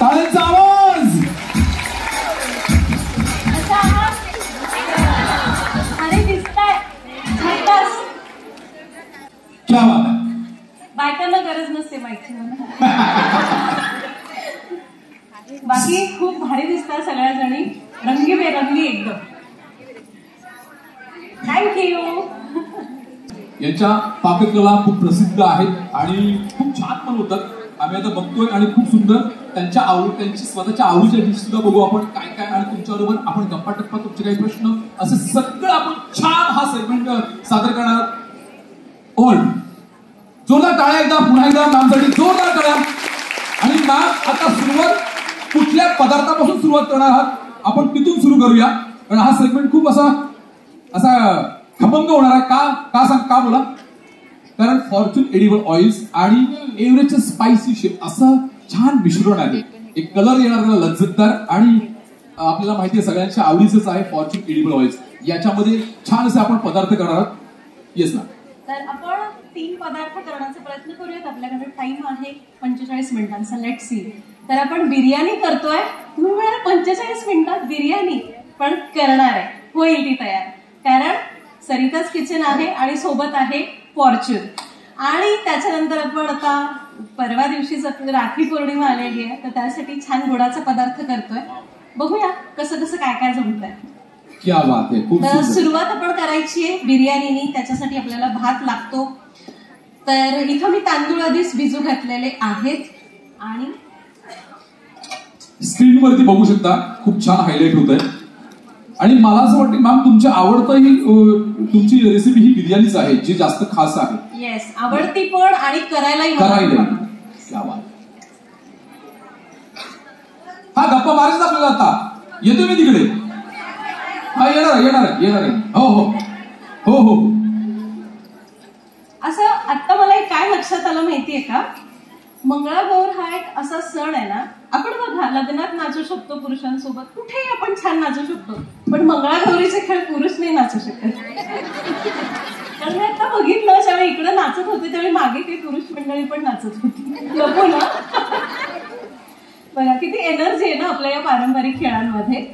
टाळ्यांचा आवाज. अरे दिसताय क्या बात आहे. बायकांना गरज नसते माहिती. बाकी खूप भारी दिसतात सगळ्या जणी, रंगीबेरंगी एकदम. थँक्यू. यांच्या पाककला खूप प्रसिद्ध आहेत आणि खूप छान पण होतात. आम्ही आता बघतोय आणि खूप सुंदर त्यांची स्वतःच्या आवडीच्या डिश सुद्धा बघू आपण काय काय. आणि तुमच्याबरोबर आपण गप्पा टप्पा, तुमचे काही प्रश्न, असं सगळं आपण छान हा सेगमेंट सादर करणार. ऑल जोरदार टाळ्या एकदा, पुन्हा एकदा मॅमसाठी जोरदार टाळ्या. आणि मॅम आता सुरुवात कुठल्या पदार्थापासून सुरुवात करणार आहात, आपण तिथून सुरू करूया. कारण हा सेगमेंट खूप असा खमंग होणार आहे. का सांग, का बोला. कारण फॉर्च्यून एडिबल ऑइल्स आणि एव्हरेजचं स्पायसी शेप असं छान मिश्रण आहे. एक कलर येणार त्याला लज्जतदार. आणि आपल्याला माहिती आहे सगळ्यांच्या आवडीचंच आहे फॉर्च्यून एडिबल ऑइल्स. याच्यामध्ये छान असे आपण पदार्थ करणार आहोत. येस ना. तर आपण 3 पदार्थ करण्याचा प्रयत्न करूयात. आपल्याकडे टाइम आहे 45 मिनिटांचा. Let see. तर आपण बिर्याणी करतोय. तुम्ही म्हणाल 45 मिनिटात बिर्याणी, पण करणार आहे, होईल ती तयार. कारण सरिताच किचन आहे आणि सोबत आहे फॉर्च्यून. आणि त्याच्यानंतर आपण आता परवा दिवशीच राखी पौर्णिमा आलेली आहे, तर त्यासाठी छान गोडाचा पदार्थ करतोय. बघूया कसं कसं काय काय जमतंय. क्या बात आहे. तर सुरुवात आपण करायची आहे बिर्याणीनी. त्याच्यासाठी आपल्याला भात लागतो. तर इथं मी तांदूळ आधीच भिजू घातलेले आहेत आणि स्क्रीनवरती बघू शकता खूप छान हायलाइट होत आहे. आणि मला असं वाटतं मॅम तुमच्या आवडतं ही तुमची रेसिपी ही बिर्याणीच आहे, जी जास्त खास आहे. येस, आवडती पण आणि करायलाही. क्या बात. हा गप्पा मारायचा आपल्याला. आता येतो मी तिकडे. हा येणार आहे. हो हो हो हो. असं आता मला काय लक्षात आलं माहितीये का, मंगळागौर हा एक असा सण आहे ना, आपण बघा लग्नात नाचू शकतो पुरुषांसोबत, कुठेही आपण छान नाचू शकतो, पण मंगळागौरीचे खेळ पुरुष नाही नाचू शकत. कारण मी आता बघितलं ज्यावेळी इकडे नाचत होते त्यावेळी मागे काही पुरुष मंडळी पण नाचत होती. नको ना. बघा किती एनर्जी आहे ना आपल्या या पारंपरिक खेळांमध्ये.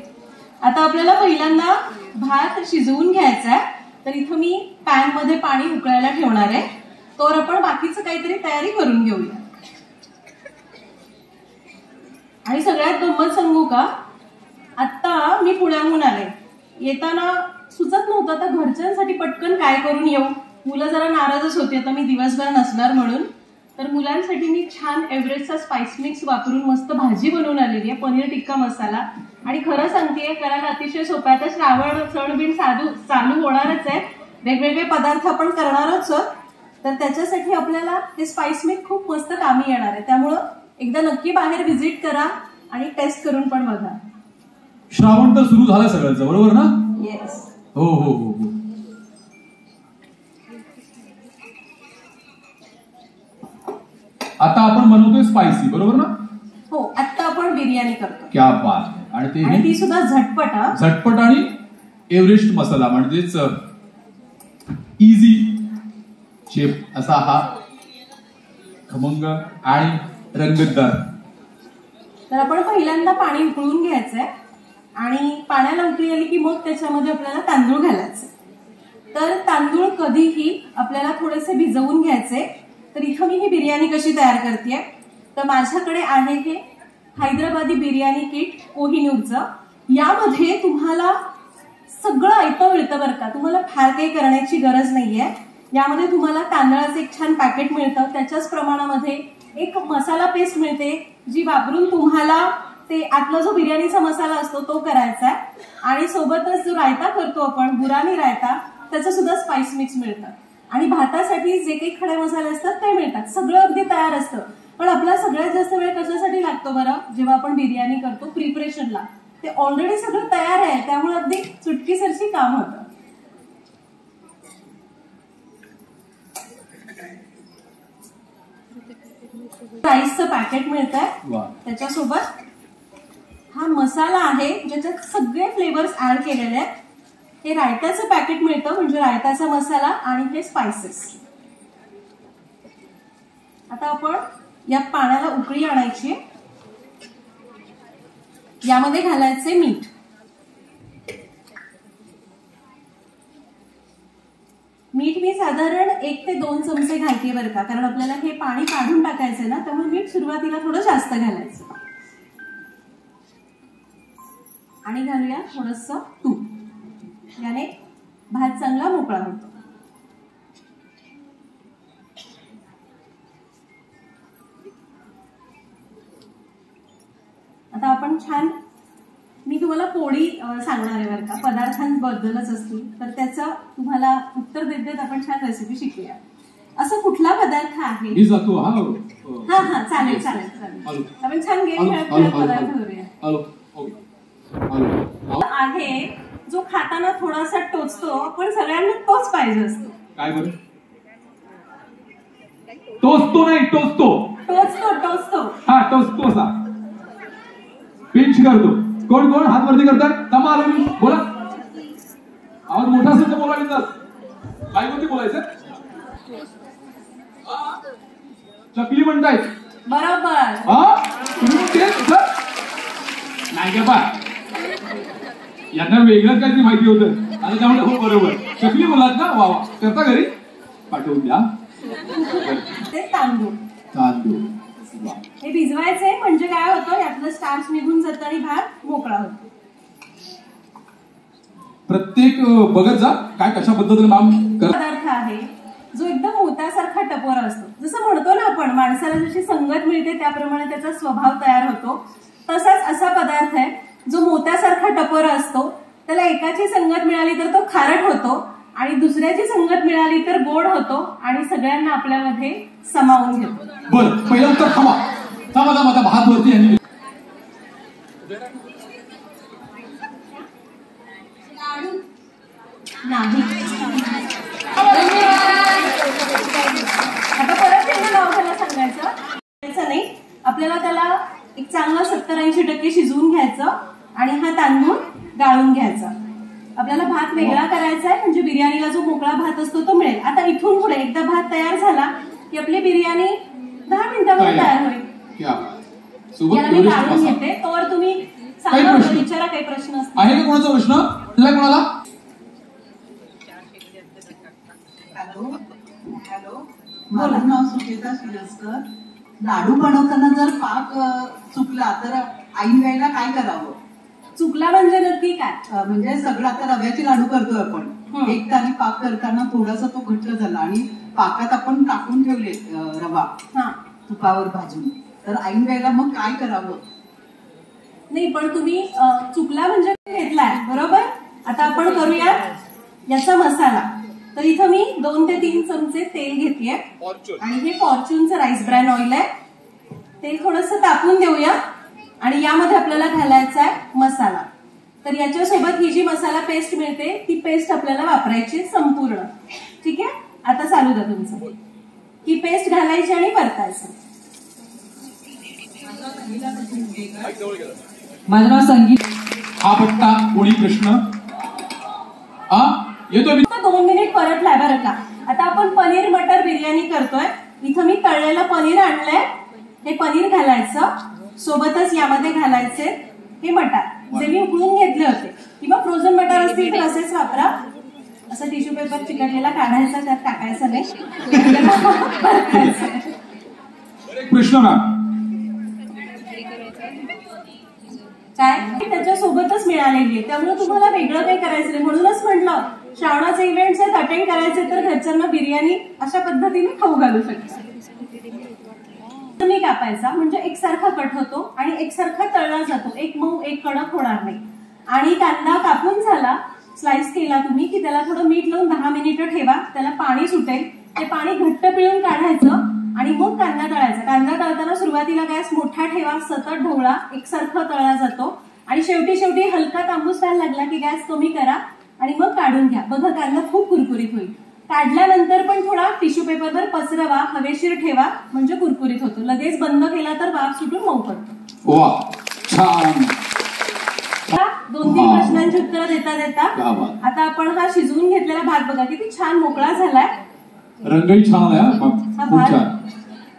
आता आपल्याला पहिल्यांदा भात शिजवून घ्यायचा आहे. तर इथं मी पॅन मध्ये पाणी उकळायला ठेवणार आहे. तर आपण बाकीचं काहीतरी तयारी करून घेऊया. आणि सगळ्यात गंमत सांगू का, आता मी पुण्याहून आले. येताना सुचत नव्हतं आता घरच्यांसाठी पटकन काय करून येऊ. मुलं जरा नाराजच होती आता मी दिवसभर नसणार म्हणून. तर मुलांसाठी मी छान एव्हरेजचा स्पाइस मिक्स वापरून मस्त भाजी बनवून आलेली आहे, पनीर टिक्का मसाला. आणि खरं सांगतेय करायला अतिशय सोपं आहे. तर श्रावण सण बिन चालू होणारच आहे, वेगवेगळे पदार्थ आपण करणारच. तर त्याच्यासाठी आपल्याला हे स्पाइस मिक्स खूप मस्त कामी येणार आहे. त्यामुळं एकदा नक्की बाहेर व्हिजिट करा आणि टेस्ट करून पण बघा. श्रावण तर सुरू झाला सगळ्यांचं, बरोबर ना. येस. हो हो हो हो. आता आपण बनवतोय स्पायसी, बरोबर ना. हो, आता आपण बिर्याणी करतो. क्या बात. आणि ती सुद्धा झटपट आणि एव्हरेस्ट मसाला म्हणजेच इझी शेप असा हा खमंग आणि रंगतदार. तर आपण पहिल्यांदा पाणी उकळून घ्यायचंय आणि पाण्याला उकळी आली की मग त्याच्यामध्ये आपल्याला तांदूळ घालायचे. तर तांदूळ कधीही आपल्याला थोडेसे भिजवून घ्यायचे. तर इथं मी ही बिर्याणी कशी तयार करते, तर माझ्याकडे आहे हे हैदराबादी बिर्याणी किट कोहिनूरचं. यामध्ये तुम्हाला सगळं ऐकतं मिळतं बरं का, तुम्हाला फार काही करण्याची गरज नाहीये. यामध्ये तुम्हाला तांदळाचं एक छान पॅकेट मिळतं, त्याच्याच प्रमाणामध्ये एक मसाला पेस्ट मिळते जी वापरून तुम्हाला ते आतला जो बिर्याणीचा मसाला असतो तो करायचा आहे. आणि सोबतच जो रायता करतो आपण बुरानी रायता, त्याचं सुद्धा स्पाइस मिक्स मिळतं. आणि भातासाठी जे काही खडे मसाले असतात ते मिळतात. सगळं अगदी तयार असतं. पण आपला सगळ्यात जास्त वेळ कशासाठी लागतो बरं, जेव्हा आपण बिर्याणी करतो प्रिपरेशनला. ते ऑलरेडी सगळं तयार आहे, त्यामुळे अगदी चुटकीसरशी काम होतं. राईसचं पॅकेट मिळत आहे, त्याच्यासोबत हा मसाला आहे ज्याच्यात सगळे फ्लेवर्स ऍड केलेले आहेत. हे रायताचं पॅकेट मिळतं म्हणजे रायताचा मसाला आणि हे स्पायसेस. आता आपण या पाण्याला उकळी आणायची यामध्ये घालायचे मीठ. मीठ मी साधारण 1 ते 2 चमचे घालते बरं का, कारण आपल्याला हे पाणी काढून टाकायचंय ना, त्यामुळे मीठ सुरुवातीला थोडं जास्त घालायचं. आणि घालूया थोडंसं तूप. याने भात चांगला मोकळा होतो. आता आपण छान, मी तुम्हाला पोळी सांगणार आहे बरं का, पदार्थांबद्दलच असतील, तर त्याचं तुम्हाला उत्तर देत देत आपण छान रेसिपी शिकूया. असं कुठला पदार्थ आहे? मी जातो. हा हा चालेल चालेल चालेल. आपण छान गेम खेळत खेळत पदार्थ करूया. आहे जो खाताना थोडासा टोचतो, पण सगळ्यांना तोच पाहिजे असतो. काय बरं? टोचतो नाही, टोचतो. टोचतो टोचतो. हा टोचतो असा पिंच करतो. कोण कोण हात वरती करतात? तमा आलो. बोला. आवाज मोठा असेल तर बोला. बिंदास काय कोणती बोलायचं? चकली म्हणतायत. बरोबर. नाही का बा, यांना वेगळंच काहीतरी माहिती होतं आणि त्यामुळे हो बरोबर चकली बोलात ना. वा वा. करता घरी पाठवून द्या. ते तांदूळ. तांदूळ हे भिजवायचे, म्हणजे काय होतं, यातलं स्टार्च निघून जातं आणि भात मोकळा होतो. प्रत्येक बघत जा काय कशा पद्धतीने नाम पदार्थ आहे जो एकदम मोत्यासारखा टपोरा असतो. जसं म्हणतो ना आपण, माणसाला जशी संगत मिळते त्याप्रमाणे त्याचा स्वभाव तयार होतो. तसाच असा पदार्थ आहे जो मोत्यासारखा टपोरा असतो. त्याला एकाची संगत मिळाली तर तो खारट होतो आणि दुसऱ्याची संगत मिळाली तर गोड होतो आणि सगळ्यांना आपल्यामध्ये सामावून घेतो. बरं, पहिलं उत्तर थांबा थांबा थांबा. भात वरती यांनी नाही. आता परत त्यांना नाव घ्यायला सांगायचं नाही. आपल्याला त्याला एक चांगलं 70-80% शिजवून घ्यायचं आणि हा तांदूळ गाळून घ्यायचा. आपल्याला भात वेगळा करायचा आहे, म्हणजे बिर्याणीला जो मोकळा भात असतो तो मिळेल. आता इथून पुढे एकदा भात तयार झाला की आपली बिर्याणी 10 मिनिटांमध्ये तयार होईल. याला मी गाळून घेते. तोवर तुम्ही सांगा, विचारा काही प्रश्न असतील. आहे का कोणाचा प्रश्न? तुला कोणाला? हॅलो हॅलो, माझं नाव सुचेता शिरस्कर. लाडू बनवताना जर पाक चुकला तर ऐन वेळेला काय करावं? चुकला म्हणजे नक्की काय? म्हणजे सगळं आता रव्याचे लाडू करतोय आपण, एक तारी पाक करताना थोडासा तो घट्ट झाला आणि पाकात आपण टाकून ठेवले रवा तुपावर भाजून, तर ऐन वेळेला मग काय करावं? नाही, पण तुम्ही चुकला म्हणजे घेतलाय बरोबर. आता आपण करूया याचा मसाला. तर इथं मी 2 ते 3 चमचे तेल घेतलीये आणि हे फॉर्च्यूनचं राईस ब्रॅन ऑइल आहे. तेल थोडंसं तापून देऊया आणि यामध्ये आपल्याला घालायचा आहे मसाला. तर याच्यासोबत ही जी मसाला पेस्ट मिळते ती पेस्ट आपल्याला वापरायची संपूर्ण. ठीक आहे, आता चालू द्या तुमचं. ही पेस्ट घालायची आणि परतायचं. माझं नाव संगीत. हा पट्टा कोणी प्रश्न? येतो. 2 मिनिट परतलाय बरं का. आता आपण पनीर मटर बिर्याणी करतोय. इथं मी तळलेलं पनीर आणलंय. हे पनीर घालायचं, सोबतच यामध्ये घालायचे हे मटार जे मी उकळून घेतले होते, किंवा फ्रोझन मटार असतील तर असेच वापरा. असं टिश्यू पेपर चिकटलेला काढायचा, त्यात टाकायचा नाही. प्रश्न ना काय त्याच्यासोबतच मिळालेली आहे, त्यामुळे तुम्हाला वेगळं काही करायचं नाही. म्हणूनच म्हटलं श्रावणाचे इव्हेंट्स आहेत, अटेंड करायचे तर घरच्यांना बिर्याणी अशा पद्धतीने खाऊ घालू शकता. तुम्ही कापायचा म्हणजे एकसारखा कट होतो आणि एकसारखा तळला जातो. एक मऊ एक कडक होणार नाही. आणि कांदा कापून झाला, स्लाइस केला तुम्ही की त्याला थोडं मीठ लावून 10 मिनिटं ठेवा. त्याला पाणी सुटेल, ते पाणी घट्ट पिळून काढायचं आणि मग कांदा तळायचा. कांदा तळताना सुरुवातीला गॅस मोठा ठेवा, सतत ढवळा, एकसारखा तळला जातो. आणि शेवटी हलका तांबूस व्हायला लागला की गॅस कमी करा आणि मग काढून घ्या. बघा कांदा खूप कुरकुरीत होईल. काढल्यानंतर पण थोडा टिश्यू पेपरवर पसरवा, हवेशीर ठेवा, म्हणजे कुरकुरीत होतो. लगेच बंद केला तर वाफ सुटून मऊ पडतो. वा, छान. 2-3 प्रश्नांची उत्तरं देता देता आता आपण हा शिजवून घेतलेला भात बघा किती छान मोकळा झालाय. रंगही छान आहे.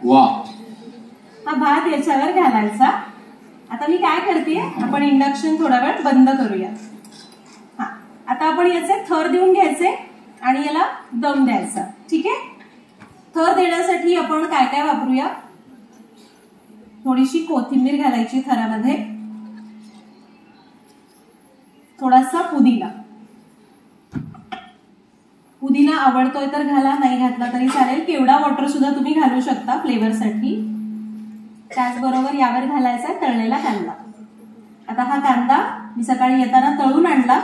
वा, हा भात याच्यावर घालायचा. आता मी काय करते, आपण इंडक्शन थोडा वेळ बंद करूया. हा, आता आपण याचे थर देऊन घ्यायचे आणि याला दम द्यायचा. ठीक आहे. थर देण्यासाठी आपण काय काय वापरूया. थोडीशी कोथिंबीर घालायची थरामध्ये, थोडासा पुदिना. पुदिना आवडतोय तर घाला, नाही घातला तरी चालेल. केवडा वॉटर सुद्धा तुम्ही घालू शकता फ्लेवरसाठी. त्याचबरोबर यावर घालायचा तळलेला कांदा. आता हा कांदा मी सकाळी येताना तळून आणला,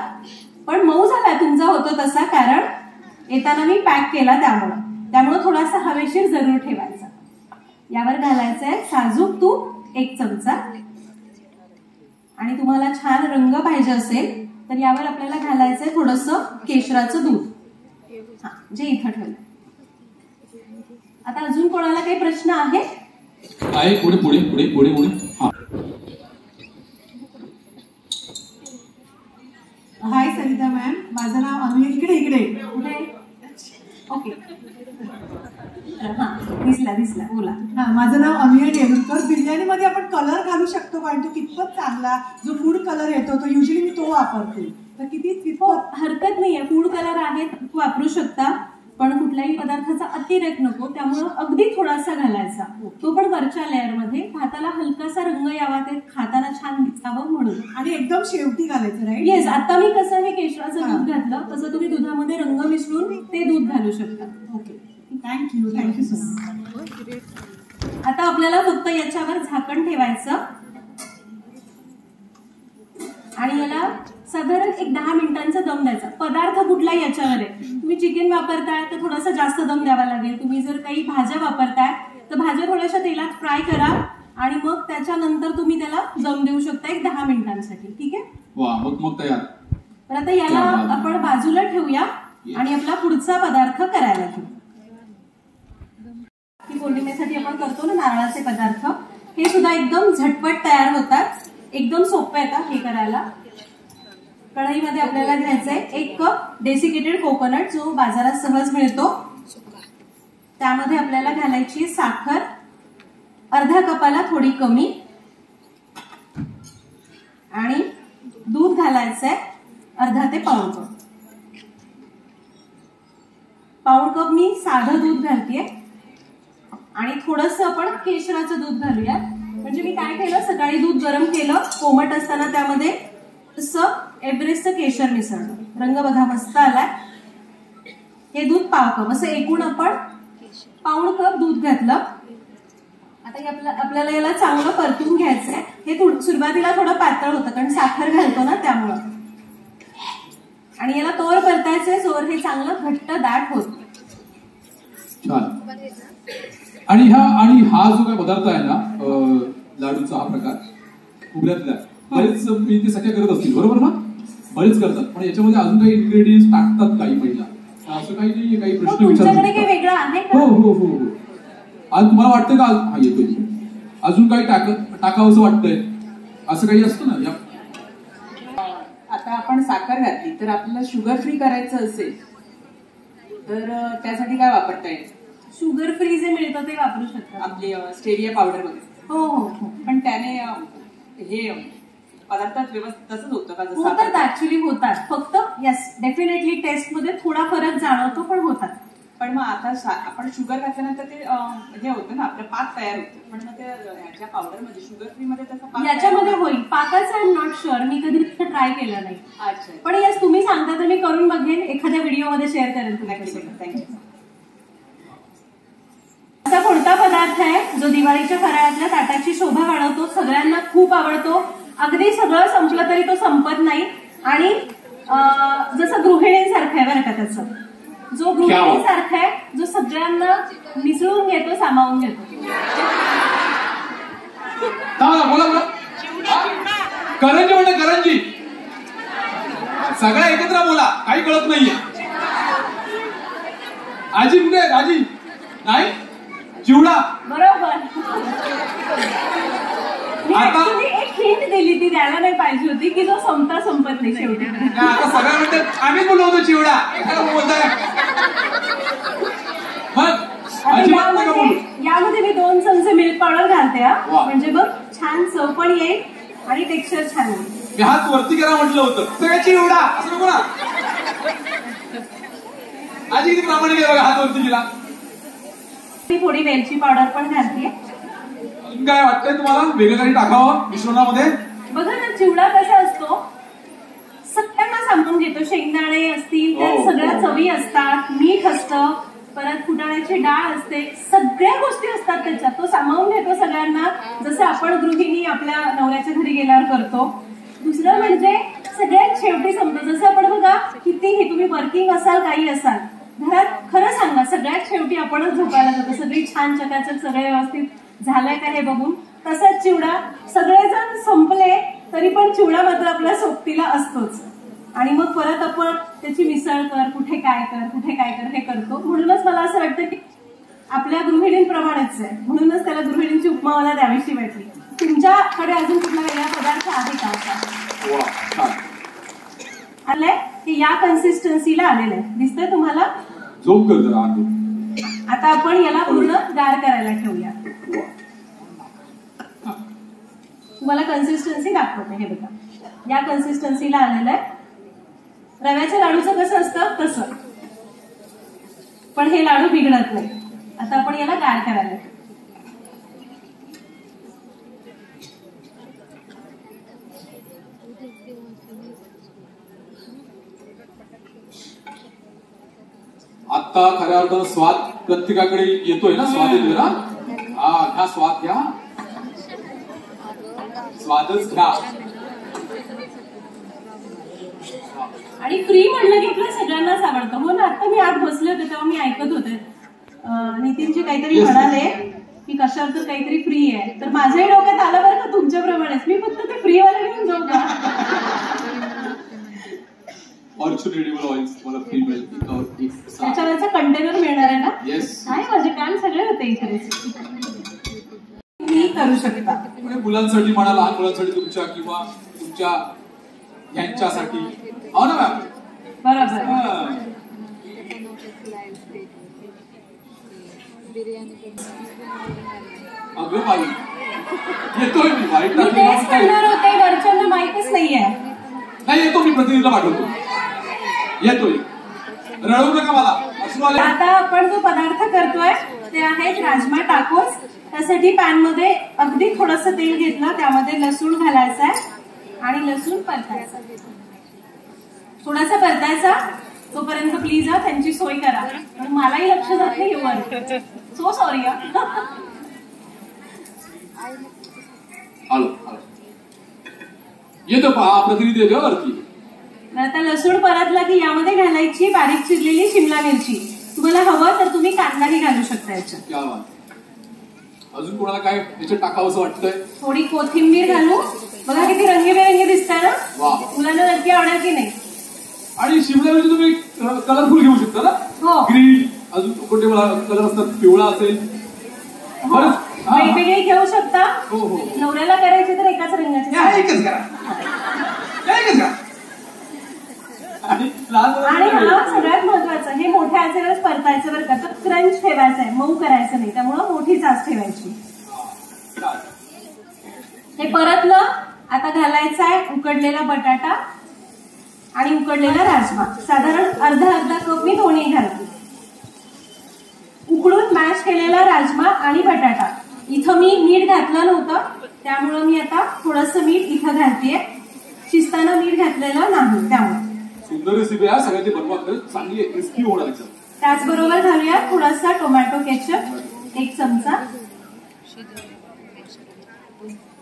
पण मऊ झाला तुमचा होतो तसा, कारण येताना मी पॅक केला त्यामुळे थोडासा हवेशीर जरूर ठेवायचा. यावर घालायचंय साजूक तूप 1 चमचा. आणि तुम्हाला छान रंग पाहिजे असेल तर यावर आपल्याला घालायचंय थोडंसं केशराचं दूध. हा, जे इथं ठेवलं. आता अजून कोणाला काही प्रश्न आहे? पुढे पुढे पुढे पुढे पुढे. हाय सरिता मॅम, माझं नाव अनुया. इकडे ओके. हा, दिसला बोला. हा, माझं नाव अनुया देवकर. बिर्याणीमध्ये आपण कलर घालू शकतो कारण तो कितपत चांगला, जो फूड कलर येतो तो युजली मी तो वापरते, तर कितपत हरकत नाहीये. फूड कलर आहे वापरू शकता, पण कुठल्याही पदार्थाचा अतिरेक नको, त्यामुळं अगदी थोडासा घालायचा. तो पण वरच्या लेअर मध्ये, भाताला हलकासा रंग यावा, ते खाताना छान दिसावं म्हणून. आणि एकदम शेवटी घालायचं, राईट? येस. आता मी कसं हे केशराचं दूध घातलं, तसं तुम्ही दुधामध्ये रंग मिसळून ते दूध घालू शकता. Okay, thank you so much. आता आपल्याला फक्त याच्यावर झाकण ठेवायचं आणि याला साधारण 10 मिनिटांचा दम द्यायचा. पदार्थ कुठला याच्यावर आहे. तुम्ही चिकन वापरताय तर थोडासा जास्त दम द्यावा लागेल. तुम्ही जर काही भाज्या वापरताय तर भाज्या थोड्याशा तेलात फ्राय करा आणि मग त्याच्यानंतर तुम्ही त्याला दम देऊ शकता 10 मिनिटांसाठी. ठीक आहे. वा, मग तयार. तर आता याला आपण बाजूला ठेवूया आणि आपला पुढचा पदार्थ करायला घेऊ. की पौर्णिमेसाठी आपण करतो ना नारळाचे पदार्थ, हे सुद्धा एकदम झटपट तयार होतात. एकदम सोपं येतात हे करायला. कढईमध्ये आपल्याला घ्यायचंय 1 कप डेसिकेटेड कोकोनट, जो बाजारात सहज मिळतो. त्यामध्ये आपल्याला घालायची साखर अर्ध्या कपाला थोडी कमी, आणि दूध घालायचंय अर्धा ते पाऊण कप. पाऊण कप मी साधं दूध घालतेय आणि थोडंसं आपण केशराचं दूध घालूया. म्हणजे मी काय केलं, सकाळी दूध गरम केलं कोमट असताना, त्यामध्ये तसं एव्हरेस्टचं केशर मिसळलं. रंग बघा मस्त आलाय. हे दूध पाव कप, असं एकूण आपण पाऊण कप दूध घातलं. आता आपल्याला याला चांगलं परतून घ्यायचंय. हे सुरुवातीला थोडं पातळ होतं कारण साखर घालतो ना त्यामुळं, आणि याला तोवर परतायचंय जोर हे चांगलं घट्ट दाट होत. छान. आणि हा जो काय पदार्थ आहे ना, लाडूचा हा प्रकार खोबऱ्यातला, बरेच मी ते सगळ्या करत असतील, बरोबर ना? बरेच करतात, पण याच्यामध्ये अजून काही इन्ग्रेडियंट्स टाकतात काही महिला, असं काही नाही. काही प्रश्न विचारतात. हो. आज तुम्हाला वाटतं का हा येतोय अजून काही टाकावं असं वाटतंय, असं काही असतं ना? आता आपण साखर घातली तर आपल्याला शुगर फ्री करायचं असेल तर त्यासाठी काय वापरता येईल? शुगर फ्री जे मिळतं ते वापरू शकता, आपली स्टेविया पावडर वगैरे. हो. पण त्याने हे पदार्थात व्यवस्थित तसंच होतं का? होतात, ऍक्च्युली होतात. फक्त येस, डेफिनेटली टेस्ट मध्ये थोडा फरक जाणवतो, पण होतात. पण मग आता आपण शुगर घातल्यानंतर ते हे होतं ना, आपलं पाक तयार होतं. पण मग ते ह्याच्या पावडर मध्ये शुगर फ्री मध्ये तसं याच्यामध्ये होईल पाकाचं. आय एम नॉट शुअर, मी कधी ट्राय केलं नाही. अच्छा. पण येस, तुम्ही सांगता तर मी करून बघेन, एखाद्या व्हिडिओमध्ये शेअर करेन तुमच्याकडे. थँक्यू. असा कोणता पदार्थ आहे जो दिवाळीच्या फराळातल्या ताटाची शोभा वाढवतो, सगळ्यांना खूप आवडतो, अगदी सगळं संपलं तरी तो संपत नाही, आणि जसं गृहिणींसारखं आहे बरं का, त्याचं जो गृहिणीसारखा आहे, जो सगळ्यांना मिसळून घेतो, सामावून घेतो. करंजी म्हणजे करंजी, सगळ्या एकत्र बोला, काही कळत नाहीये. आजी कुठे आहे? आजी नाही, चिवडा. बरोबर. आता एक हिंट दिली, ती द्यायला नाही पाहिजे होती, की जो संपत नाही शेवटी. आता सगळ्या म्हणतात आम्हीच बोलवतो चिवडा, काय बोलताय? यामध्ये मी 2 चमचे मिल्क पावडर घालते, म्हणजे मग छान चव पण येईल आणि टेक्स्चर छान होईल. मी हात वरती करा म्हटलं होतं, सगळ्याची एवढा असं नको ना. आजी किती प्रामाणिक आहे बघा, हात वरती केला. मी थोडी वेलची पावडर पण घालते. काय वाटतंय तुम्हाला वेगळं काही टाकावं मिश्रणामध्ये? बघा ना, चिवडा कसा असतो, सगळ्यांना सामावून घेतो. शेंगदाणे असतील, त्यात सगळ्या चवी असतात, मीठ असतं, परत फुटाण्याची डाळ असते, सगळ्या गोष्टी असतात त्याच्यात. तो सामावून घेतो सगळ्यांना, जसं आपण गृहिणी आपल्या नवऱ्याच्या घरी गेल्यावर करतो. दुसरं म्हणजे सगळ्यात शेवटी संपतो. जसं आपण बघा, कितीही तुम्ही वर्किंग असाल, काही असाल, घरात खरं सांगा, सगळ्यात शेवटी आपणच झोपायला जातो. सगळी छान चकाचक, सगळे व्यवस्थित झालंय का हे बघून. तसाच चिवडा, सगळेजण संपले तरी पण चिवडा मात्र आपल्या सोबतीला असतोच. आणि मग परत आपण त्याची मिसळ कर, कुठे काय कर, कुठे काय कर हे करतो. म्हणूनच मला असं वाटतं की आपल्या गृहिणींप्रमाणेच आहे, म्हणूनच त्याला गृहिणींची उपमा मला द्यावीशी वाटली. तुमच्याकडे अजून कुठला वेगळा पदार्थ आहे का असा? आलाय की या कन्सिस्टन्सीला आलेलं आहे, दिसतंय तुम्हाला? झोप कर जरा. आता आपण याला पूर्ण गार करायला ठेवूया. तुम्हाला कन्सिस्टन्सी दाखवते, हे बघा, या कन्सिस्टन्सीला आलेलं आहे. रव्याच्या लाडूचं कसं असतं तसं, पण हे लाडू बिघडत नाही. आता आपण याला गार करायला ठेवू. आता खऱ्या अर्थानं स्वाद प्रत्येकाकडे येतोय ना, स्वाद येतोय ना. हा, घ्या स्वाद, घ्या स्वादच घ्या. आणि फ्री म्हणलं की आपल्या सगळ्यांनाच आवडतं, हो ना. आता मी आत बसले होते तेव्हा मी ऐकत होते, नितीनजी काहीतरी म्हणाले की कशावर तर काहीतरी फ्री आहे, तर माझ्याही डोक्यात आलं बरं का तुमच्याप्रमाणेच, मी फक्त ते फ्रीवाले घेऊन जाऊ का? ऑर्चुनेटेबल ऑइल्स मला फ्री मिळेल, त्याच्यावरचा कंटेनर मिळणार आहे ना? येस. काय माझे कान सगळे होते इथे. मी करू शकता मुलांसाठी म्हणा, लहान मुलांसाठी तुमच्या किंवा तुमच्या यांच्यासाठी, हो ना मॅम? बरोबर. अगं बाई, येतोय मी. वाईट मी तेच करणार होते, घरच्यांना माहितीच नाहीये. नाही, येतो मी, प्रतिनिधीला पाठवतो. येतोय, रडवू नका मला, असू आले. आता आपण जो पदार्थ करतोय ते आहेत राजमा टाकोस. त्यासाठी पॅन मध्ये अगदी थोडंसं तेल घेतलं, त्यामध्ये लसूण घालायचा आहे आणि लसूण परतायचा, थोडासा परतायचा. तोपर्यंत प्लीज त्यांची सोय करा, पण मलाही लक्ष जात नाही वर. So sorry. येतो पहा, प्रतिनिधी येतो वरती. आता लसूण परतला की यामध्ये घालायची बारीक चिरलेली शिमला मिरची. तुम्हाला हवं तर तुम्ही कांदाही घालू शकता याच्यात. अजून कोणाला काय याच्यात टाकावं असं वाटतंय? थोडी कोथिंबीर घालू. बघा किती रंगीबेरंगी दिसतंय ना, मुलांना नक्की आवडेल की नाही. आणि शिमला मिरची तुम्ही कलरफुल घेऊ शकता ना? हो. ग्रीन, अजून कोणते कलर असतात, पिवळा असेल, वेगवेगळी घेऊ शकता. हो हो. नवऱ्याला करायची तर एकाच रंगाची. एकच करा. आणि हा सगळ्यात महत्वाचं, हे मोठ्या आचेवरच परतायचं बरं का. तर क्रंच ठेवायचं आहे, मऊ करायचं नाही, त्यामुळं मोठी चाच ठेवायची. हे परतलं. आता घालायचा आहे उकडलेला बटाटा आणि उकडलेला राजमा. साधारण अर्धा कप मी दोन्ही घालते. उकडून मॅश केलेला राजमा आणि बटाटा. इथं मी मीठ घातलं नव्हतं, त्यामुळं मी आता थोडंसं मीठ इथं घालतेय. शिजताना मीठ घातलेलं नाही, त्यामुळे. सुंदर रेसिपी आहे, सगळ्याची बनवा, चांगली क्रिस्पी होणार. त्याचबरोबर घालूया थोडासा टोमॅटो केचप, 1 चमचा,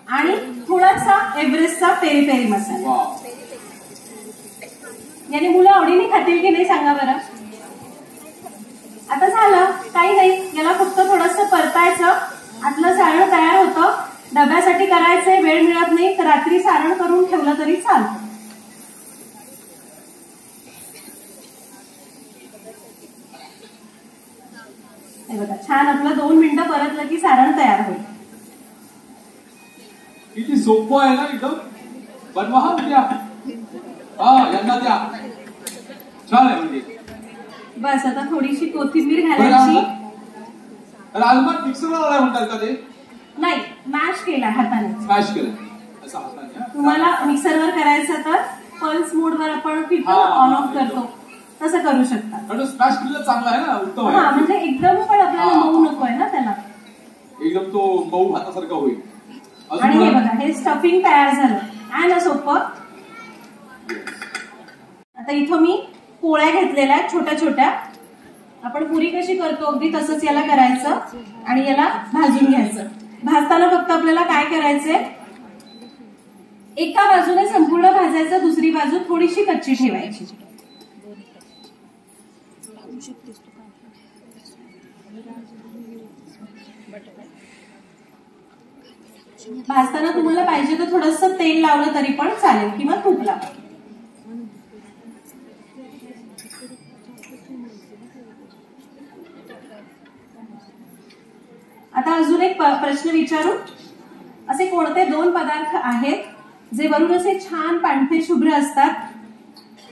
आणि थोडासा एव्हरेस्टचा पेरी पेरी मसाला. याने मुलं आवडीने खातील की नाही सांगा बरं. आता झालं, काही नाही, याला फक्त थोडंसं परतायचं. आतलं सारण तयार होतं. डब्यासाठी करायचंय, वेळ मिळत नाही तर रात्री सारण करून ठेवलं तरी चालतं. हे बघा, छान आपलं 2 मिनिटं परतलं की सारण तयार होईल. किती सोपं आहे ना एकदम. बनवा हा, द्या. यांना द्या. छान आहे म्हणजे. बस आता थोडीशी कोथिंबीर घालायची. राजमा मिक्सरला लावलाय म्हणतात का ते? नाही, मॅश केला हाताने. मॅश केलं. असं हाताने. तुम्हाला मिक्सरवर करायचं तर पल्स मोडवर आपण फिरतो ऑन ऑफ करतो तसं करू शकता. कारण स्मॅश केलेला चांगला आहे ना, उत्तम हा आहे. म्हणजे एकदम पण आपल्याला मऊ नकोय ना त्याला, एकदम तो मऊ भातासारखा होईल. आणि हे बघा हे स्टफिंग तयार झालं आहे ना सोपं. आता इथं मी पोळ्या घेतलेल्या आहेत छोट्या छोट्या. आपण पुरी कशी करतो अगदी तसंच याला करायचं आणि याला भाजून घ्यायचं. भाजताना फक्त आपल्याला काय करायचंय, एका बाजूने संपूर्ण भाजायचं, दुसरी बाजू थोडीशी कच्ची ठेवायची. भाजताना तुम्हाला पाहिजे तर थोडंसं तेल लावलं तरी पण चालेल किंवा तूप लावा. आता अजून एक प्रश्न विचारू. असे कोणते 2 पदार्थ आहेत जे वरून असे छान पांढरे शुभ्र असतात,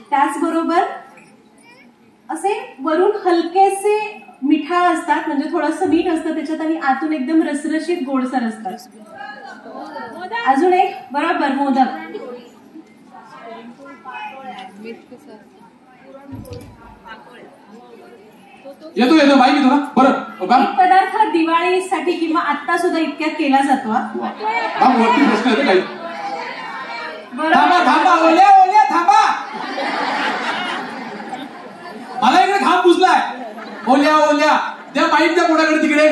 त्याचबरोबर असे वरून हलकेसे मिठाळ असतात, म्हणजे थोडंसं मीठ असतं त्याच्यात आणि आतून एकदम रसरशीत गोडसर असतात. अजून एक बरोबर मोदक. येतो येतो बाई घेतो ना. बरं एक पदार्थ दिवाळीसाठी किंवा आता सुद्धा इतक्यात केला जातो. वरती प्रश्न येतो काही. थांबा थांबा, ओल्या ओल्या थांबा, मला इकडे घाम पुसलाय. ओल्या ओल्या त्या माईक द्या कोणाकडे तिकडे,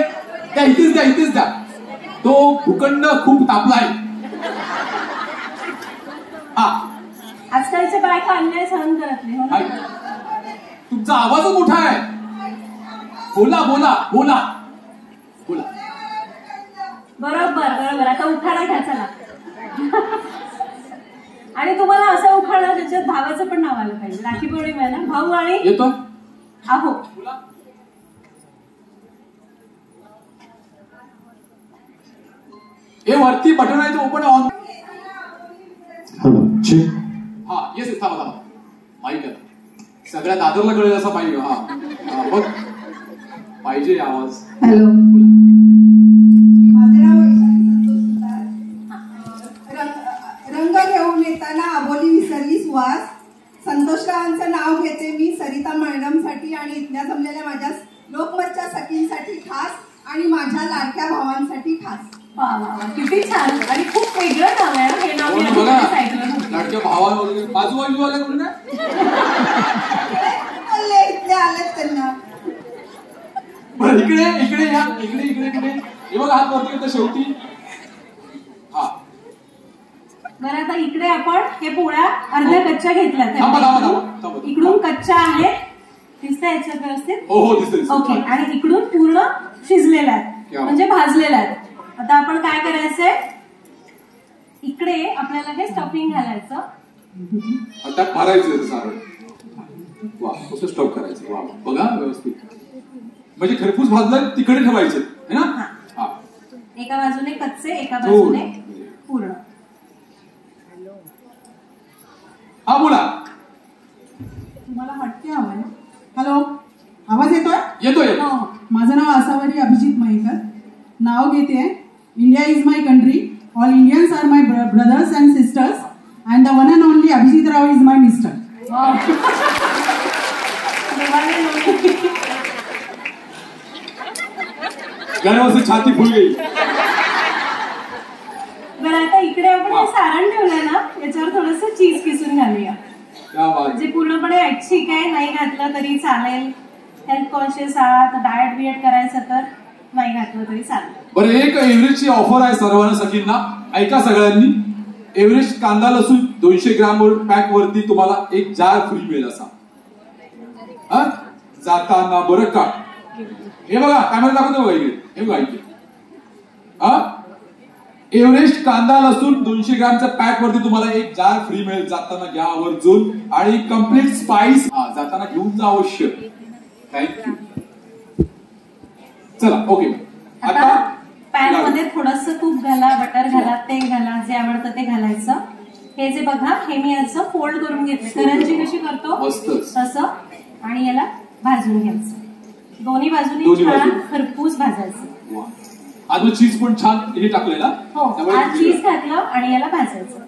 त्या इथेच द्या, इथेच द्या. तो भूखंड खूप तापलाय. आजकालच्या बायका अन्याय सहन करत नाही. तुमचा आवाजच मोठा आहे. बोला बोला बोला बोला. बरोबर बरोबर. आता उखाणा घ्या चला. आणि तुम्हाला असं उखाणा ज्याच्यात भावाचं पण नाव आलं पाहिजे. राखी पौर्णिमा आहे ना, भाऊ आणि येतो आहो. हे वरती बटन आहे ते ओपन ऑन. हा येस थांबा थांबा. माईक आहे सगळ्या दादरला कळेल असं पाहिजे. हा बघ पाहिजे आवाज. हॅलो, माझे नाव रंग घेऊन येताना आबोली विसरली सुवास. संतोषरावांचं नाव घेते मी सरिता मॅडम साठी आणि इथल्या जमलेल्या माझ्या लोकमतच्या सखींसाठी खास आणि माझ्या लाडक्या भावांसाठी खास. किती छान आणि खूप वेगळं नाव आहे हे नाव. लाडक्या भावा वगैरे बाजूबाजूवाले कोण इथले आलेत त्यांना. बरं इकडे इकडे या, इकडे इकडे इकडे. हे बघा हात वरती येतं शेवटी. हा बरं आता इकडे आपण हे पोळ्या अर्ध्या कच्च्या घेतल्यात. इकडून कच्च्या आहेत, दिसतंय याच्यात व्यवस्थित. हो दिसतंय. ओके. आणि इकडून पूर्ण शिजलेल्या आहेत म्हणजे भाजलेल्या आहेत. आता आपण काय करायचंय, इकडे आपल्याला हे स्टफिंग घालायचं. त्यात भरायचं सारण. वा कसं स्टफ करायचं. वा बघा व्यवस्थित. म्हणजे खरपूस भाजलं तिकडे ठेवायचे है ना. एका बाजूने कच्चे एका बाजूने पूर्ण. हा बोला. तुम्हाला हटके हवंय. हॅलो, आवाज येतोय? येतोय. माझं नाव आसावरी अभिजित मयेकर. नाव घेते India is my country. All Indians are my brothers and sisters and the one and only Abhijit Rao is my mister. गर्वाची छाती फुल गई. बरं आता इकडे आपण हे सारण ठेवलंय ना, याच्यावर थोडंसं चीज किसून घालूया. म्हणजे पूर्णपणे ऐच्छिक आहे, नाही घातलं तरी चालेल. हेल्थ कॉन्शियस आहात, डाएट बिएट करायचं तर नाही घातलं तरी चालेल. बरं एक एव्हरेजची ऑफर आहे सर्वांना सखींना. ऐका सगळ्यांनी. एव्हरेस्ट कांदा लसूण 200 ग्राम पॅक वरती तुम्हाला एक जार फ्री मिळेल असा. जाताना बरं का. हे बघा कॅमेरा दाखवतो बघा इकडे. हे बघा इकडे. एव्हरेस्ट कांदा लसूण 200 ग्रामच्या पॅक वरती तुम्हाला एक जार फ्री मिळेल. जाताना घ्या आवर्जून. आणि कम्प्लीट स्पाइस जाताना घेऊन जा अवश्य. थँक्यू. चला ओके. आता पॅन मध्ये थोडस तूप घाला, बटर घाला, तेल घाला, जे आवडतं ते घालायचं. हे जे बघा हे मी असं फोल्ड करून घेतले. करंजी कशी करतो तसं. आणि याला भाजून घ्यायचं. दोन्ही बाजूनी छान खरपूस भाजायचं. अजून चीज पण छान हे टाकलंय ना. हो, आज चीज घातलं आणि याला भाजायचं.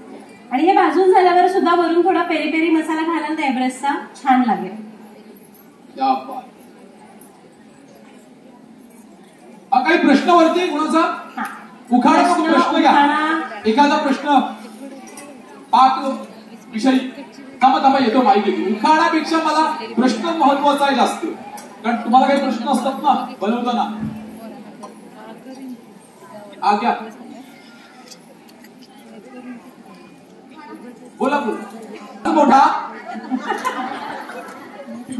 आणि हे भाजून झाल्यावर सुद्धा वरून थोडा पेरी पेरी मसाला घालाल तर एव्हरेस्टचा छान लागेल. काही प्रश्न वरती कोणाचा? उखाणा प्रश्न घ्या. एखादा प्रश्न पाक विषयी. थांबा येतो माहिती. उखाणापेक्षा मला प्रश्न महत्वाचा आहे जास्त, कारण तुम्हाला काही प्रश्न असतात ना बनवताना. घ्या, बोला मोठा.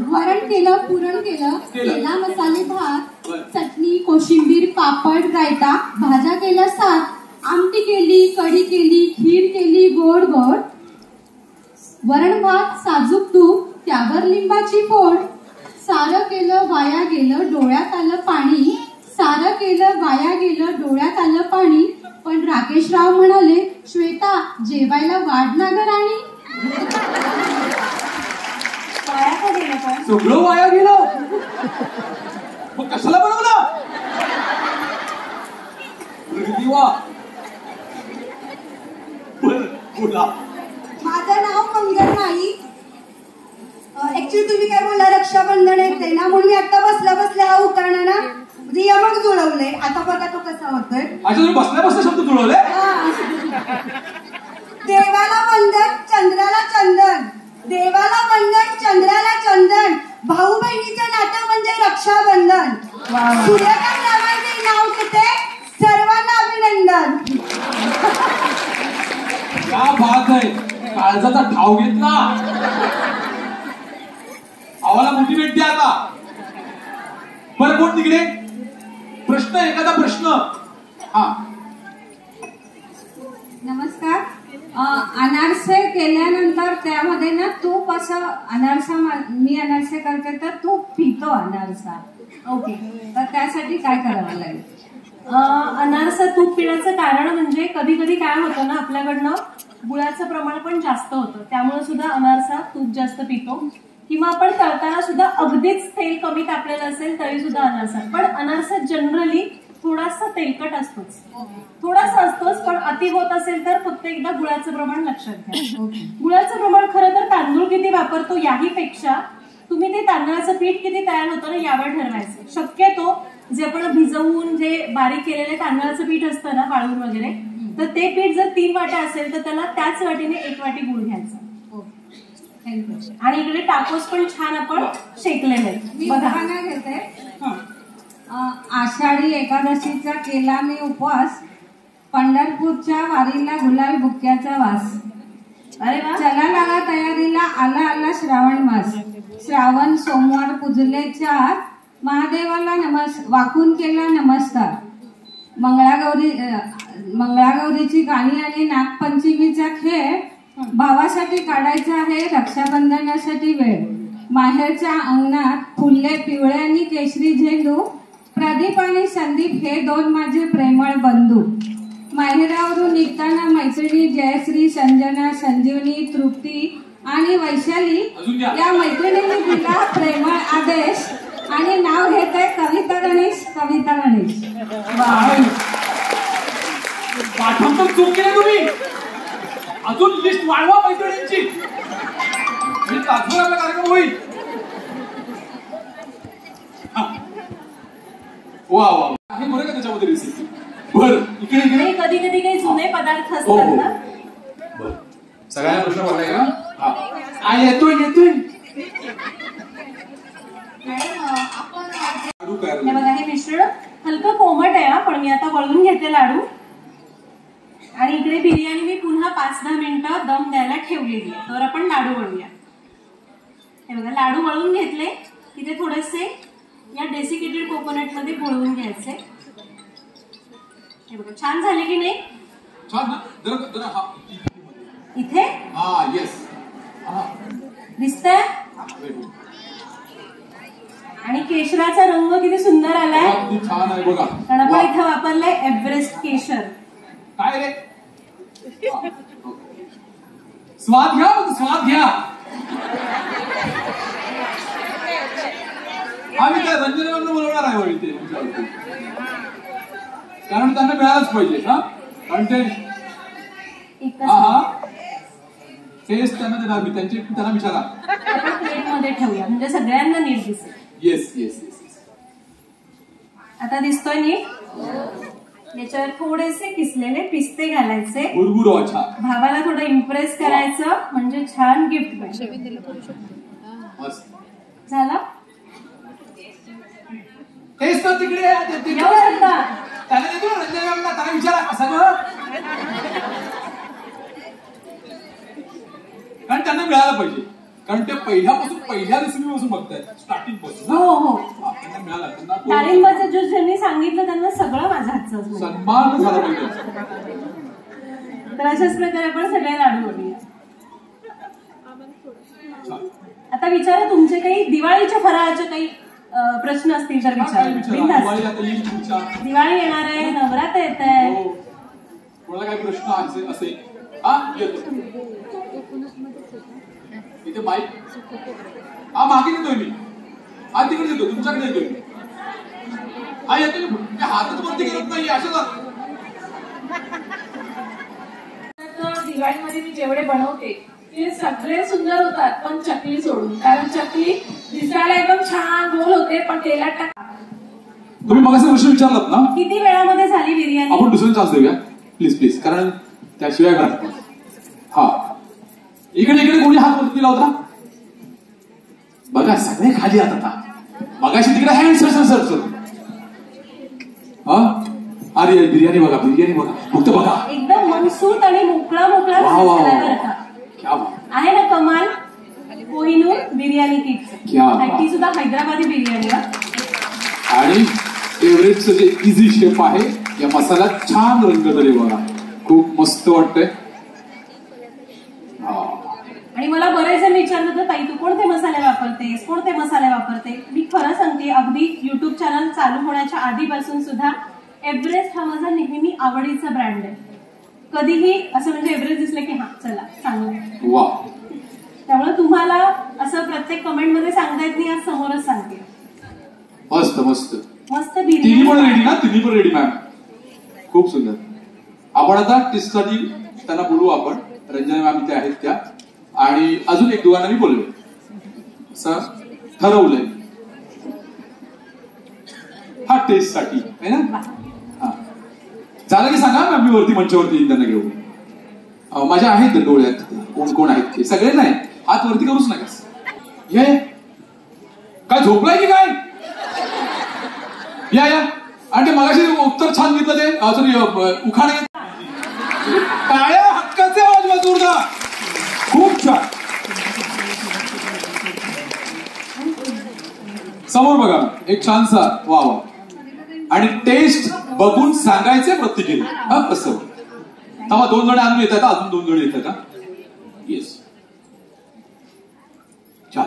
वरण केलं, पुरण केलं, केला मसाले भात, चटणी, कोशिंबीर, पापड, रायता, भाज्या केल्या 7, आमटी केली, कढी केली, खीर केली गोड गोड, वरण भात, साजूक तूप, त्यावर लिंबाची फोड, सारं केलं वाया गेलं डोळ्यात आलं पाणी, सारं केलं वाया गेलं डोळ्यात आलं पाणी, पण राकेशराव म्हणाले श्वेता जेवायला वाढ ना ग राणी. सगळं वाया गेलं, मग कशाला बनवलं? माझं नाव मंगल नाईक. ऍक्च्युली तुम्ही काय बोलला रक्षाबंधन येते ना, म्हणून मी आता बसल्या बसल्या हा उखाणा ना यमक जुळवले. आता बघा तो कसा होतोय. तुम्ही बसल्या शब्द जुळवले. देवाला वंदन चंद्राला चंदन, देवाला वंदन चंद्राला चंदन, भाऊ बहिणीचं नातं म्हणजे रक्षाबंधन. सूर्यकांत नावाचे नाव घेते, सर्वांना अभिनंदन. क्या बात आहे, काळजाचा ठाव घेतला. आम्हाला मोटिवेट द्या आता. बरं कोण तिकडे प्रश्न, एखादा प्रश्न. नमस्कार. अनारसे केल्यानंतर त्यामध्ये ना तूप असं मी अनारसे करते तर तूप पितो अनारसा. ओके, तर त्यासाठी काय करावं लागेल? अनारसा तूप पिण्याचं कारण म्हणजे कधी कधी काय होतं ना, आपल्याकडनं गुळाचं प्रमाण पण जास्त होतं, त्यामुळे सुद्धा अनारसा तूप जास्त पितो. किंवा आपण तळताना सुद्धा अगदीच तेल कमी तापलेलं असेल तरी सुद्धा अनारसा. पण अनारसा जनरली थोडासा तेलकट असतोच, थोडासा असतोच, पण अति होत असेल तर फक्त एकदा गुळाचं प्रमाण लक्षात घ्या. गुळाचं प्रमाण खरं तर तांदूळ किती वापरतो याही पेक्षा तुम्ही ते तांदळाचं पीठ किती तयार होतं ना यावर ठरवायचं. शक्यतो जे आपण भिजवून जे बारीक केलेले तांदळाचं पीठ असतं ना वाळवून वगैरे, तर ते पीठ जर 3 वाट्या असेल तर त्याला त्याच वाटीने 1 वाटी गुळ घ्यायचा. आणि इकडे टाकोस पण छान आपण शेकलेले बघा घेते. आषाढी एकादशीचा केला मी उपवास, पंढरपूरच्या वारीला गुलाबी बुक्क्याचा वास. अरे वा. चला लागा तयारीला, आला आला श्रावण मास, श्रावण सोमवार पूजले 4, महादेवाला वाकून केला नमस्कार. मंगळागौरीची गाणी आणि नागपंचमीचा खेळ, भावासाठी काढायचा आहे रक्षाबंधनासाठी वेळ. माहेरच्या अंगणात फुलले पिवळे आणि केशरी झेंडू, प्रदीप आणि संदीप हे 2 माझे प्रेमळ बंधू. माहेरावरून निघताना मैत्रिणी जयश्री, संजना, संजीवनी, तृप्ती आणि वैशाली या मैत्रिणींनी दिला प्रेमळ आदेश आणि नाव घेते कविता गणेश. कविता गणेश. पाठांतर चूक केले तुम्ही. अजून लिस्ट वाढवा मैत्रिणींची, कार्यक्रम होईल. वा वा, हे बरं का त्याच्यामध्ये रेसिपी. बरं इकडे इकडे कधी कधी काही जुने पदार्थ असतात ना. बरं सगळ्यांना प्रश्न पडलाय का? येतोय हे बघा, हे मिश्रण हलकं कोमट आहे पण मी आता वळवून घेते लाडू. आणि इकडे बिर्याणी मी पुन्हा 5-10 मिनिटं दम द्यायला ठेवलेली आहे, तर आपण लाडू वळूया. हे बघा, लाडू वळून घेतले की ते थोडेसे या डेसिकेटेड कोकोनट मध्ये वळवून घ्यायचे. हे बघा छान झाले की नाही? छान ना. जरा इथे येस दिसतंय. आणि केशराचा रंग किती सुंदर आलाय. छान आहे बघा. कारण आपण इथे वापरलंय एव्हरेस्ट केशर. काय रे, स्वाद घ्या, स्वाद घ्या. आम्ही काय रंजनाला बोलवणार आहे. कारण त्यांना मिळालंच पाहिजे हा. कारण ते टेस्ट त्यांना देणार मी, त्यांना विचारा. प्लेटमध्ये ठेवूया म्हणजे सगळ्यांना नीट दिसेल. Yes yes yes. आता दिसतोय नीट. याच्यावर थोडेसे किसलेले पिस्ते घालायचे. अच्छा. भावाला थोडं इम्प्रेस करायचं म्हणजे छान गिफ्ट मिळेल. झालं टेस्ट तिकडे त्याला देतो रंजन, त्याला विचारा सगळं, कारण त्यांना मिळालं पाहिजे. कारण ते पहिल्या रेसिपीपासून बघतायत, स्टार्टिंग पासून. हो त्यांना मिळाला. त्यांना डाळिंबाचा ज्यूस ज्यांनी सांगितलं त्यांना सगळं माझ्या हातचं सन्मान झाला पाहिजे. तर अशाच प्रकारे आपण सगळे लाडू बनवूया. आता विचारा तुमचे काही दिवाळीच्या फराळाचे काही प्रश्न असतील तर विचारा. दिवाळी येणार आहे, नवरात्र येत आहे, कोणाला काही प्रश्न असेल इथे माईक मागे देतोय मी, तिकडे देतो, तुमच्याकडे देतोय मी. येतो हातच वरती करत नाही अशा. दिवाळीमध्ये मी जेवढे बनवते ते सगळे सुंदर होतात, पण चकली सोडून. कारण चकली दिसायला एकदम छान गोल होते, पण तेलात टाका. तुम्ही मगाशी प्रश्न विचारलात ना, किती वेळामध्ये झाली बिर्याणी? आपण दुसऱ्या चान्स देऊया प्लीज प्लीज, कारण त्याशिवाय घरात. हा इकडे कोणी हात वरती दिला होता बघा, सगळे खाली आता. मगाशी तिकडे हँड सर अरे बिर्याणी बघा फक्त बघा, एकदम मनसूत आणि मोकळा आहे ना कमाल. कोहिनूर बिर्याणी ती सुद्धा हैदराबादी बिर्याणी. आणि एव्हरेजचं जे इझी शेप आहे, या मसाल्यात छान रंग तरी बघा, खूप मस्त वाटतंय. आणि मला बरेच जण विचारत होते, ताई तू कोणते मसाले वापरते? मी खरं सांगते, अगदी युट्यूब चॅनल चालू होण्याच्या आधीपासून सुद्धा एव्हरेस्ट हा माझा नेहमी आवडीचा ब्रँड आहे. कधीही असं म्हणजे एव्हरेस्ट दिसलं की हा चला चांगलं. त्यामुळे तुम्हाला असं प्रत्येक कमेंट मध्ये सांगता येत नाही, आज समोरच सांगते. मस्त मस्त मस्त तिन्ही पण रेडी ना? तिन्ही पण रेडी मॅम, खूप सुंदर. आपण आता टेस्टसाठी त्यांना बोलू आपण, रंजना मॅम इथे आहेत त्या, आणि अजून एक दोघांना मी बोलवे असं ठरवलंय. हा टेस्ट साठी आहे ना? झालं की सांगा मॅम, मी वरती मंचावरती त्यांना घेऊ. माझ्या आहेत डोळ्यात कोण कोण आहेत ते सगळे. नाही हात वरती करूच नका. ये काय झोपलाय की काय? या आणि ते मगाशी उत्तर छान घेतलं ते, सॉरी उखाणे टाळ्या हक्काचे आवाज वाजवून खूप छान. समोर बघा एक छानसा वा. आणि टेस्ट बघून सांगायचे प्रत्येकीने. कसं थांबा, 2 जण अजून येतात, अजून 2 जण येतात. येस छान.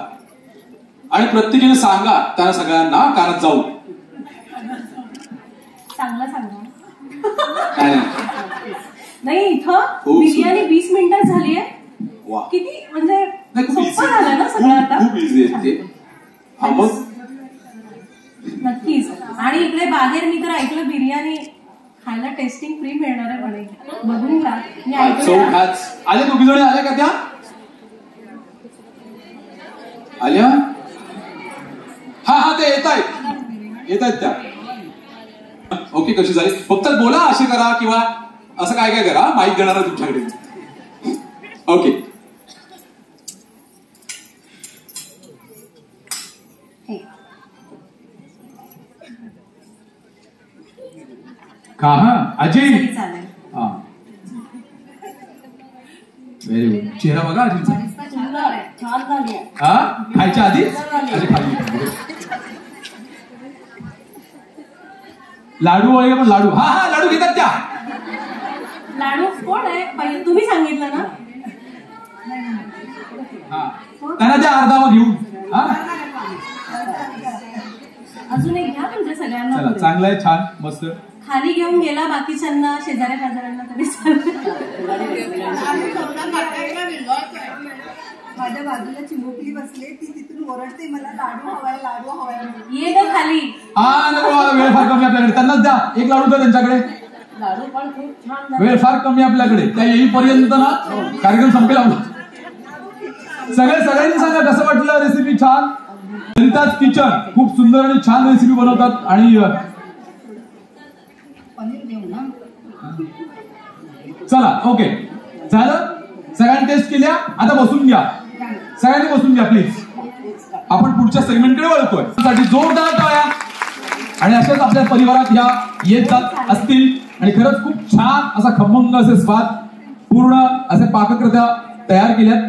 आणि प्रत्येकीने सांगा त्यांना सगळ्यांना कानात जाऊ. चांगलं सांगा. नाही इथं बिर्याणी 20 मिनिटात झाली आहे. किती म्हणजे सोपं झालं ना सगळं आता. खूप इझी आहे ते. नक्कीच. आणि इकडे बाहेर मी तर ऐकलं बिर्याणी खायला टेस्टिंग फ्री मिळणार आहे म्हणे. बघून का मी ऐकलं. आले 2 जण आल्या का त्या? आल्या? हा ते येत आहेत त्या. ओके, कशी झाली? फक्त बोला असे करा किंवा असं काय करा, माईक देणार आहे तुमच्याकडे. ओके. कहा अजय? Very good. चेहरा बघा अजयचा. छान झाली. खायच्या आधी खाली लाडू वगैरे पण लाडू. हा लाडू घेतात त्या. लाडू कोण आहे पहिले तुम्ही सांगितलं ना? त्यांना त्या अर्धावर घेऊन. अजून एक घ्या तुमच्या सगळ्यांना. चांगलं आहे, छान मस्त. खाली घेऊन गेला, बाकीच्यांना शेजाऱ्या पाजाऱ्यांना तरी माझ्या बाजूला चिमुकली बसले, ती तिथून ओरडते मला लाडू हवाय लाडू हवाय म्हणून. ये ग खाली. वेळ फार कमी आपल्याकडे, त्यांनाच द्या एक लाडू द्या त्यांच्याकडे. लाडू पण खूप छान. वेळ फार कमी आपल्याकडे, त्या येईपर्यंत ना कार्यक्रम संपेल आपला. सगळ्यांनी सांगा कसं वाटलं रेसिपी. छान. सरिताज किचन खूप सुंदर आणि छान रेसिपी बनवतात. आणि पनीर देऊ ना. चला ओके झालं. सगळ्यांनी टेस्ट केल्या. आता बसून घ्या, सगळ्यांनी बसून घ्या प्लीज. आपण पुढच्या सेगमेंटकडे वळतोय. साठी जोरदार टाळ्या. आणि अशाच आपल्या परिवारात ह्या येत जात असतील. आणि खरंच खूप छान असा खमंग असे स्वाद पूर्ण असे पाककृत्या तयार केल्यात.